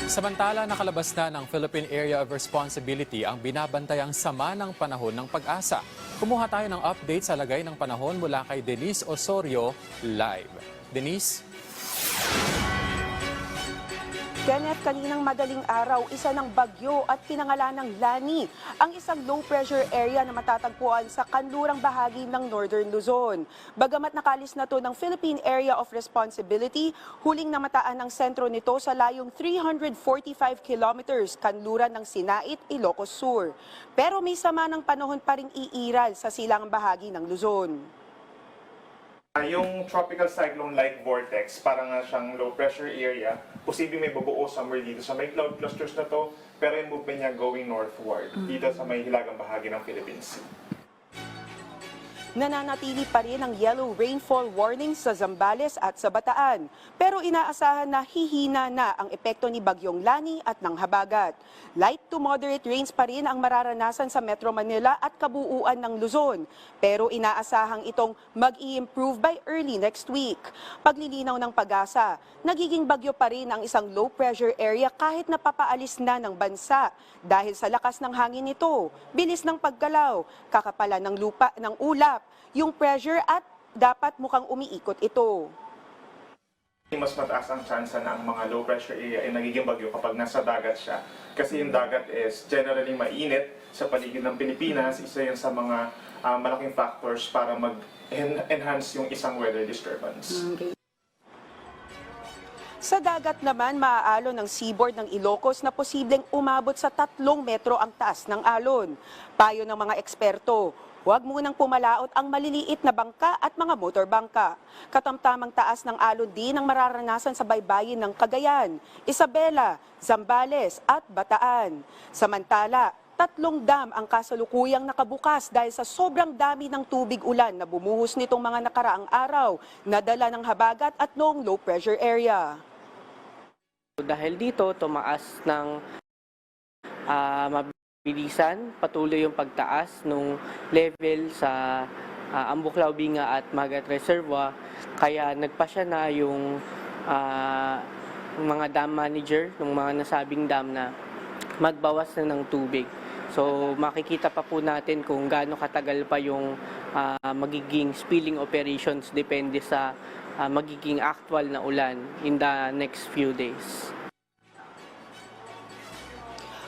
Samantala, nakalabas na ng Philippine Area of Responsibility ang binabantayang sama ng panahon ng Pag-asa. Kumuha tayo ng update sa lagay ng panahon mula kay Denise Osorio live. Denise? Kenneth, kaninang madaling araw, isa ng bagyo at pinangalanang Lani, ang isang low-pressure area na matatagpuan sa kanlurang bahagi ng Northern Luzon. Bagamat nakalis na to ng Philippine Area of Responsibility, huling namataan ang sentro nito sa layong 345 kilometers kanluran ng Sinait, Ilocos Sur. Pero may sama ng panahon pa ring iiral sa silangang bahagi ng Luzon. Yung tropical cyclone-like vortex, parang nga siyang low-pressure area, posibleng may bubuo somewhere dito sa may cloud clusters na to, pero yung movement niya going northward, dito sa may hilagang bahagi ng Philippines. Nananatili pa rin ang yellow rainfall warning sa Zambales at sa Bataan. Pero inaasahan na hihina na ang epekto ni Bagyong Lani at ng habagat. Light to moderate rains pa rin ang mararanasan sa Metro Manila at kabuuan ng Luzon. Pero inaasahang itong mag-i-improve by early next week. Paglilinaw ng Pag-asa, nagiging bagyo pa rin ang isang low pressure area kahit napapaalis na ng bansa. Dahil sa lakas ng hangin nito, bilis ng paggalaw, kakapalan ng lupa ng ulap, yung pressure at dapat mukhang umiikot ito. Mas mataas ang chance na ang mga low pressure area ay nagiging bagyo kapag nasa dagat siya. Kasi yung dagat is generally mainit sa paligid ng Pilipinas. Isa yan sa mga malaking factors para mag-enhance yung isang weather disturbance. Okay. Sa dagat naman, maaalo ng seaboard ng Ilocos na posibleng umabot sa 3 metro ang taas ng alon. Payo ng mga eksperto, huwag munang pumalaot ang maliliit na bangka at mga motorbangka. Katamtamang taas ng alon din ang mararanasan sa baybayin ng Cagayan, Isabela, Zambales at Bataan. Samantala, 3 dam ang kasalukuyang nakabukas dahil sa sobrang dami ng tubig ulan na bumuhos nitong mga nakaraang araw na dala ng habagat at noong low pressure area. Dahil dito, tumaas ng mabilisan, patuloy yung pagtaas ng level sa Ambuklao, Binga at Magat Reservoir. Kaya nagpasya na yung mga dam manager ng mga nasabing dam na magbawas na ng tubig. So makikita pa po natin kung gaano katagal pa yung magiging spilling operations depende sa magiging actual na ulan in the next few days.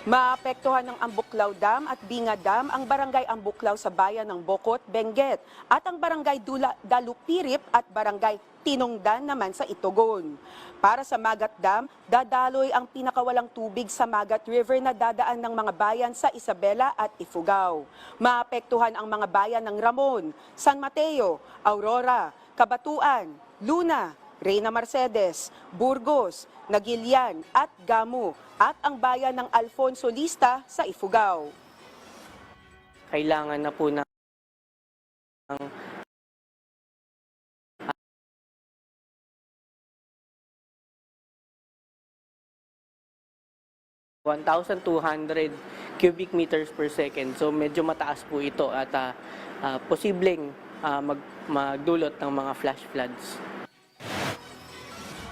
Maapektuhan ng Ambuklao Dam at Binga Dam ang barangay Ambuklao sa bayan ng Bokot, Benguet at ang barangay Dalupirip at barangay Tinongdan naman sa Itogon. Para sa Magat Dam, dadaloy ang pinakawalang tubig sa Magat River na dadaan ng mga bayan sa Isabela at Ifugao. Maapektuhan ang mga bayan ng Ramon, San Mateo, Aurora, Cabatuan, Luna, Reyna Mercedes, Burgos, Nagilian at Gamu at ang bayan ng Alfonso Lista sa Ifugao. Kailangan na po ng 1,200 cubic meters per second. So medyo mataas po ito at posibleng magdulot ng mga flash floods.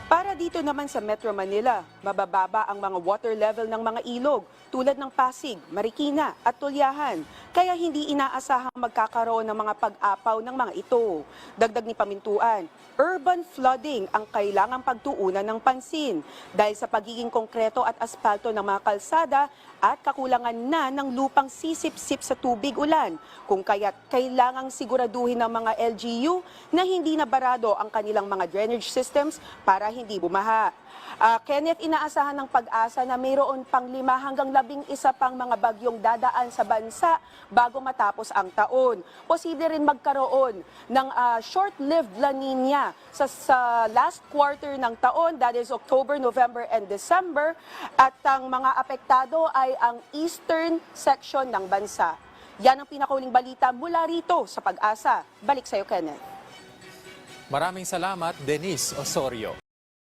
Para dito naman sa Metro Manila, mabababa ang mga water level ng mga ilog tulad ng Pasig, Marikina at Tulyahan. Kaya hindi inaasahang magkakaroon ng mga pag-apaw ng mga ito. Dagdag ni Pamintuan, urban flooding ang kailangang pagtuunan ng pansin dahil sa pagiging konkreto at aspalto ng mga kalsada at kakulangan na ng lupang sisip-sip sa tubig ulan, kung kaya't kailangang siguraduhin ng mga LGU na hindi nabarado ang kanilang mga drainage systems para hindi bumaha. Kenneth, inaasahan ng Pag-asa na mayroon pang 5 hanggang 11 pang mga bagyong dadaan sa bansa bago matapos ang taon. Posible rin magkaroon ng short-lived La Nina sa last quarter ng taon, that is October, November, and December. At ang mga apektado ay ang eastern section ng bansa. Yan ang pinakauling balita mula rito sa Pag-asa. Balik sa iyo, Kenneth. Maraming salamat, Denise Osorio.